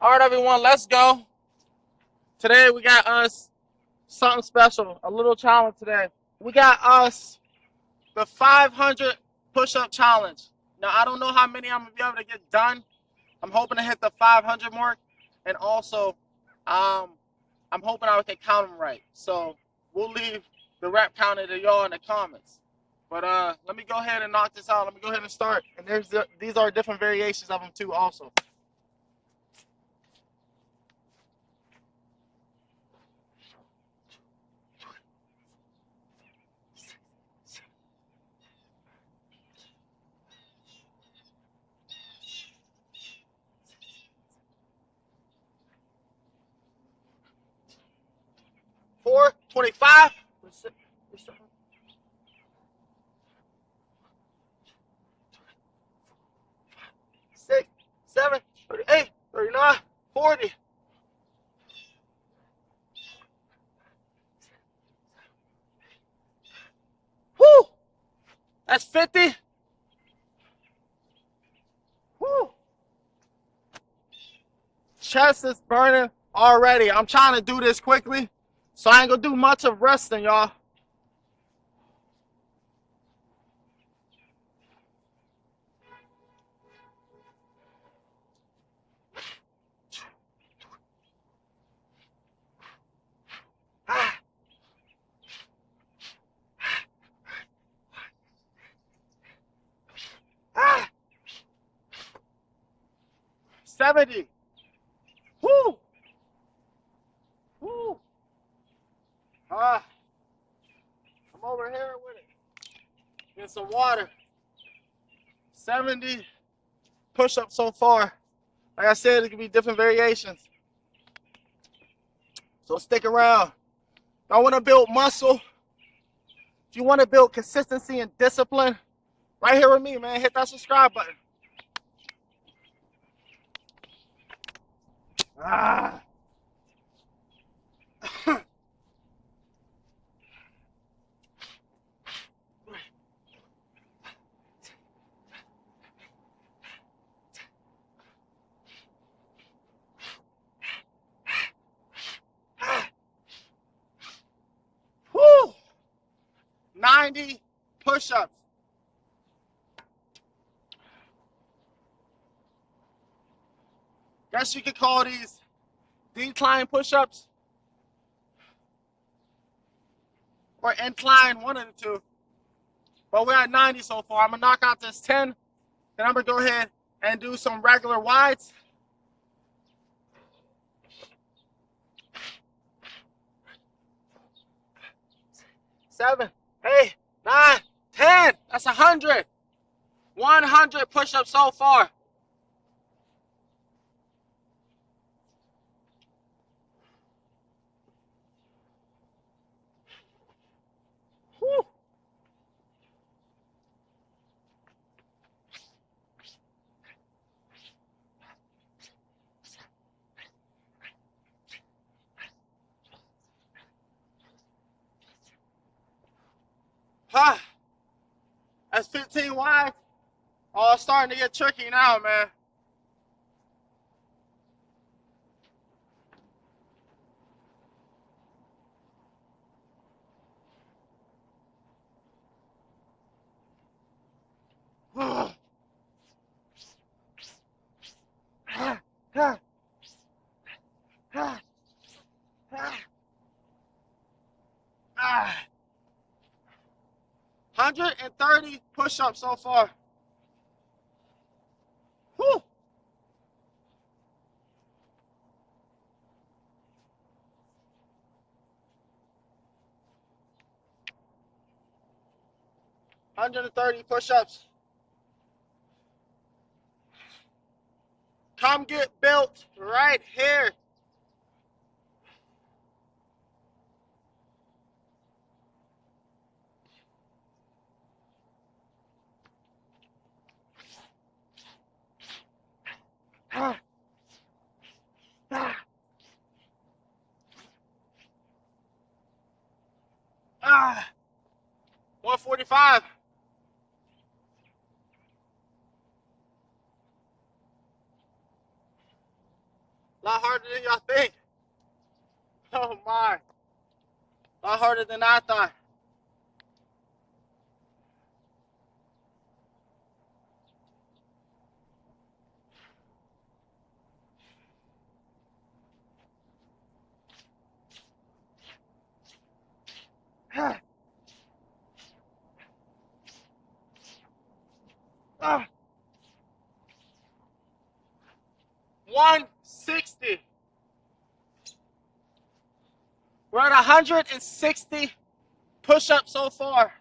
All right, everyone, let's go. Today we got us something special, a little challenge today. We got us the 500 push-up challenge. Now, I don't know how many I'm going to be able to get done. I'm hoping to hit the 500 mark, and also I'm hoping I can count them right. So we'll leave the rep counter to y'all in the comments. But let me go ahead and knock this out. Let me go ahead and start. And these are different variations of them too also. Four, 25, 6, 7, 38, 39, 40. Woo! That's 50. Woo! Chest is burning already. I'm trying to do this quickly, so I ain't gonna do much of resting, y'all. Ah. 70. Woo! Woo! I'm over here with it. Get some water. 70 push-ups so far. Like I said, it can be different variations. So stick around. If I want to build muscle, if you want to build consistency and discipline, right here with me, man, hit that subscribe button. Ah. Woo! 90 push-ups. Guess you could call these decline push-ups or incline, one of the two. But we're at 90 so far. I'm going to knock out this 10. Then I'm going to go ahead and do some regular wides. 7, 8, 9, 10. That's 100. 100 push-ups so far. Whew. That's 15 wide. Oh, it's starting to get tricky now, man. Ah. 130 push-ups so far. Whew. $130 push-ups. Come get built right here. Ah. Ah. Ah. 145. A lot harder than y'all think. Oh my. A lot harder than I thought. Ah. 160. We're at 160 push-ups so far.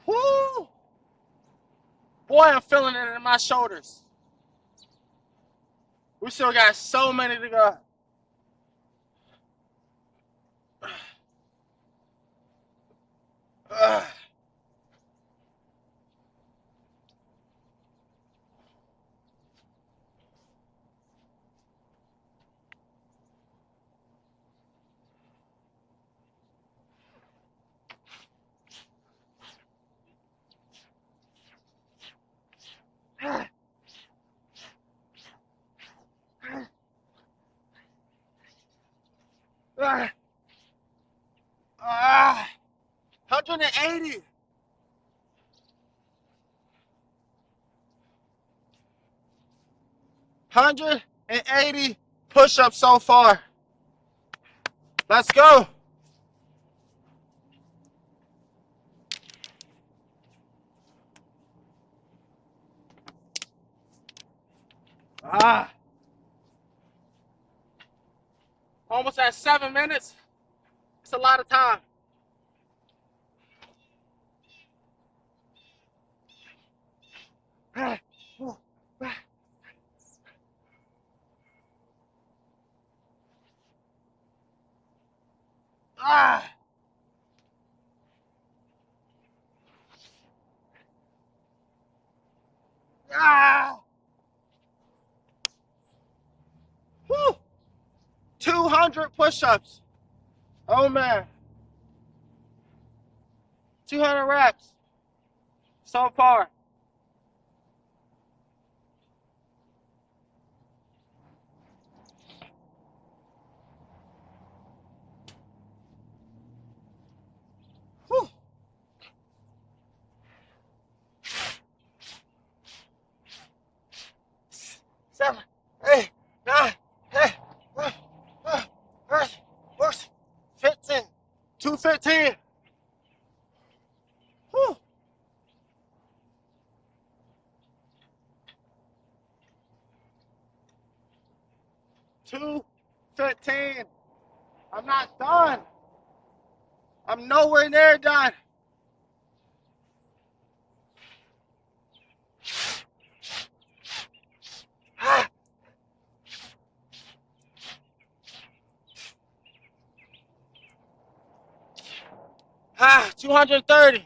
Woo! Boy, I'm feeling it in my shoulders. We still got so many to go. Ugh. Ah, 180. 180 push-ups so far. Let's go. Almost at 7 minutes. It's a lot of time. Ah. Ah. Woo. 200 push-ups. Oh man. 200 reps so far. Whew. 7, 8, 9, 10, 15, 215. Whew. 215. I'm not done. I'm nowhere near done. Ah. 230.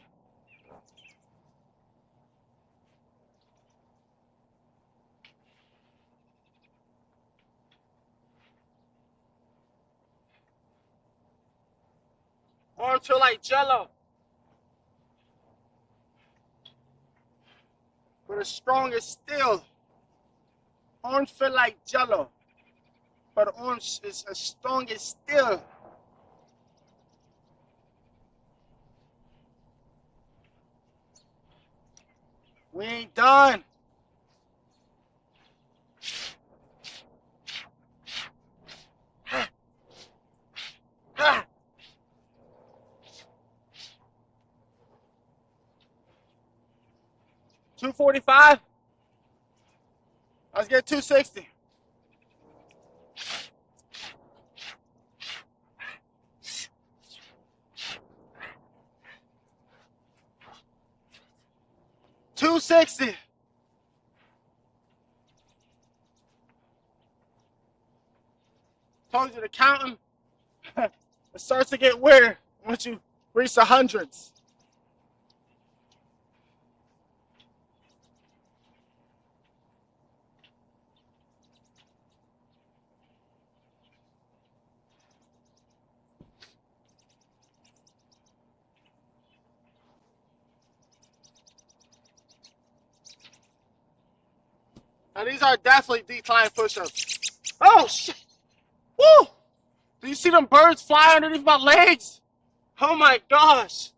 Arms feel like jello. But the strongest still. Arms feel like jello. But the arms is as strong as steel. We ain't done. Ah. 245. Let's get 260. $260. Told you the counting. It starts to get weird once you reach the hundreds. Now these are definitely decline push-ups. Oh, shit. Woo! Do you see them birds fly underneath my legs? Oh, my gosh.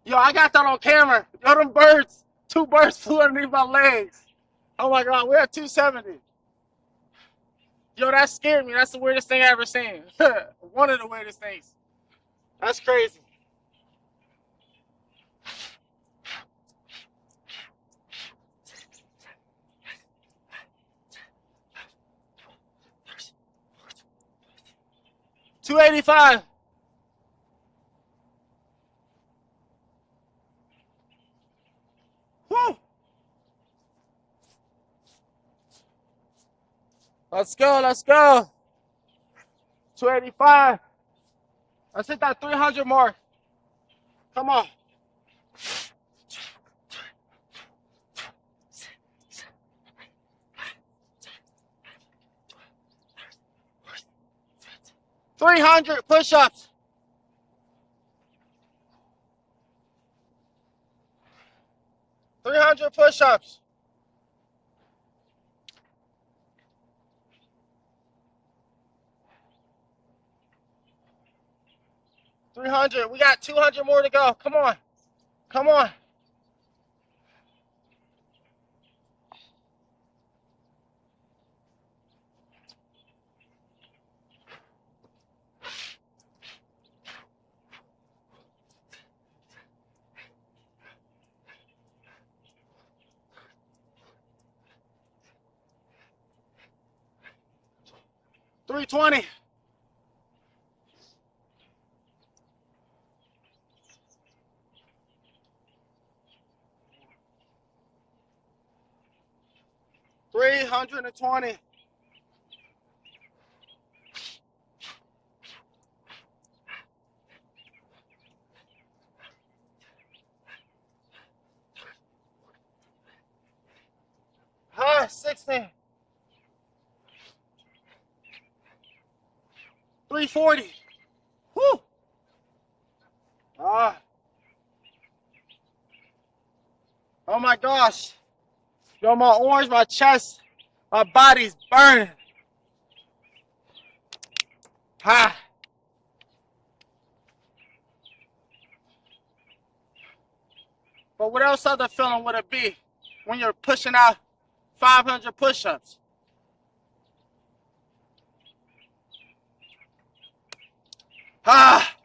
Yo, I got that on camera. Yo, them birds. 2 birds flew underneath my legs. Oh, my God. We're at 270. Yo, that scared me. That's the weirdest thing I ever seen. One of the weirdest things. That's crazy. $285. Woo! Let's go, let's go. 285. Let's hit that 300 mark. Come on. $300 push-ups. $300 push-ups. $300. We got 200 more to go. Come on. Come on. $320. $320. Hi, 60. 340. Woo! Ah. Oh my gosh. Yo, my arms, my chest, my body's burning. Ah. But what else other feeling would it be when you're pushing out 500 push-ups? Ah.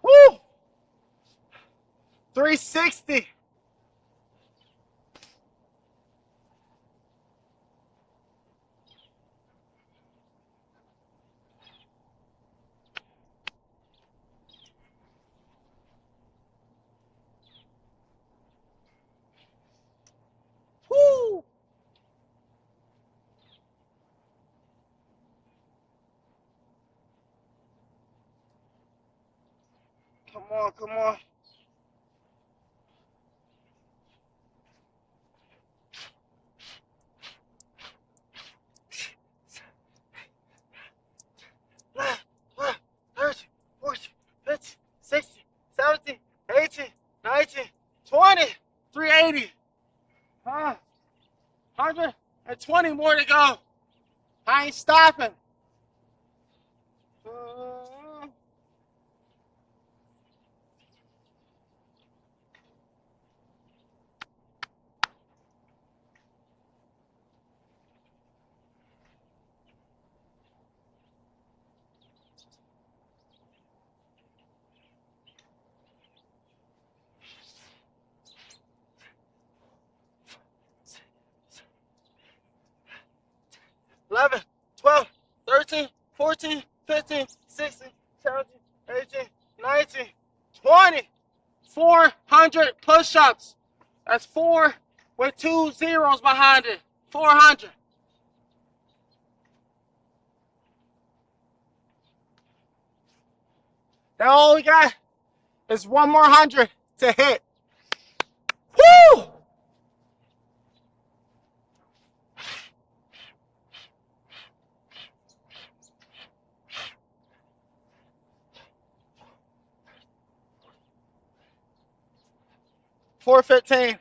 Woo! 360. Woo! Come on, come on. Ah, 30, 40, 50, 60, 70, 80, 90, 20, 380. 120 more to go. I ain't stopping. Uh, 11, 12, 13, 14, 15, 16, 17, 18, 19, 20. 400 push-ups. That's 4 with 2 zeros behind it. 400. Now all we got is one more 100 to hit. Woo! $415.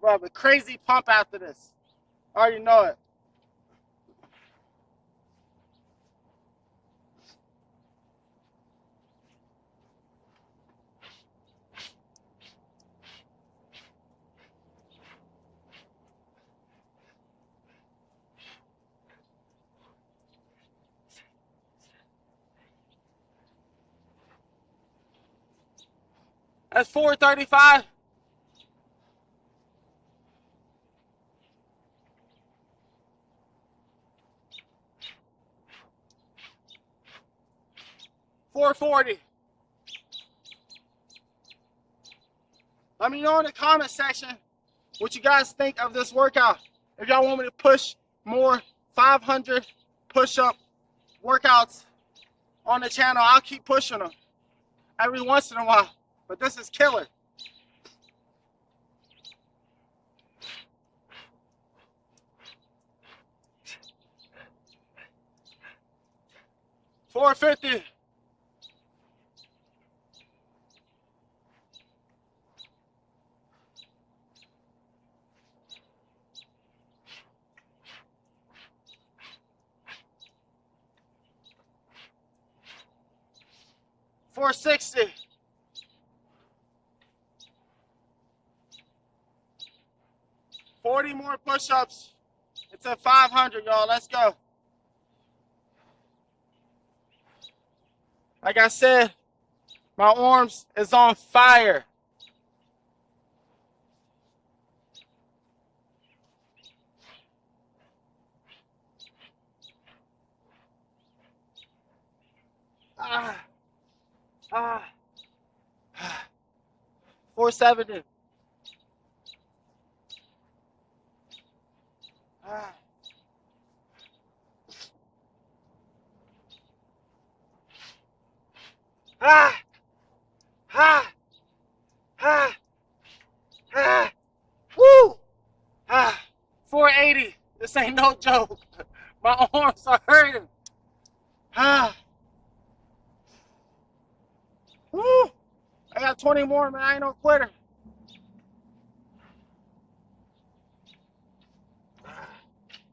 Bro, but crazy pump after this. I already know it. That's 435. $440. Let me know in the comment section what you guys think of this workout. If y'all want me to push more 500 push-up workouts on the channel, I'll keep pushing them every once in a while. But this is killer. $450. $460. $40 more push-ups. It's at 500, y'all. Let's go. Like I said, my arms is on fire. Ah. 470. Woo! 480. This ain't no joke. My arms are hurting. Woo! I got 20 more, man. I ain't no quitter.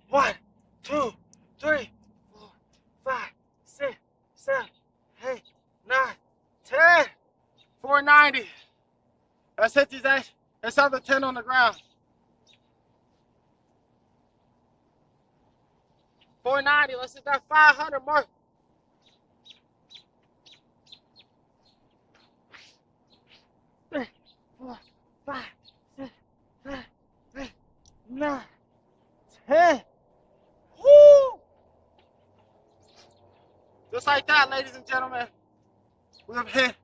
One, two, three, 4, 5, 6, 7, 8, 9, 10. 490. Let's hit these. Let's have the 10 on the ground. 490. Let's hit that 500 mark. Three, 4, 5, 6, 7, 8, 9, 10. Woo! Just like that, ladies and gentlemen, we have hit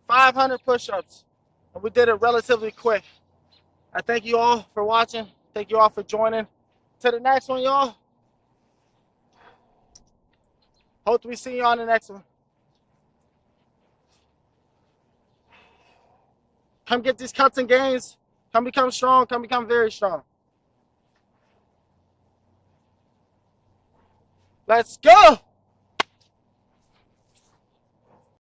500 push-ups, and we did it relatively quick. I thank you all for watching. Thank you all for joining. To the next one, y'all. Hope we see you on the next one. Come get these cuts and gains. Come become strong. Come become very strong. Let's go.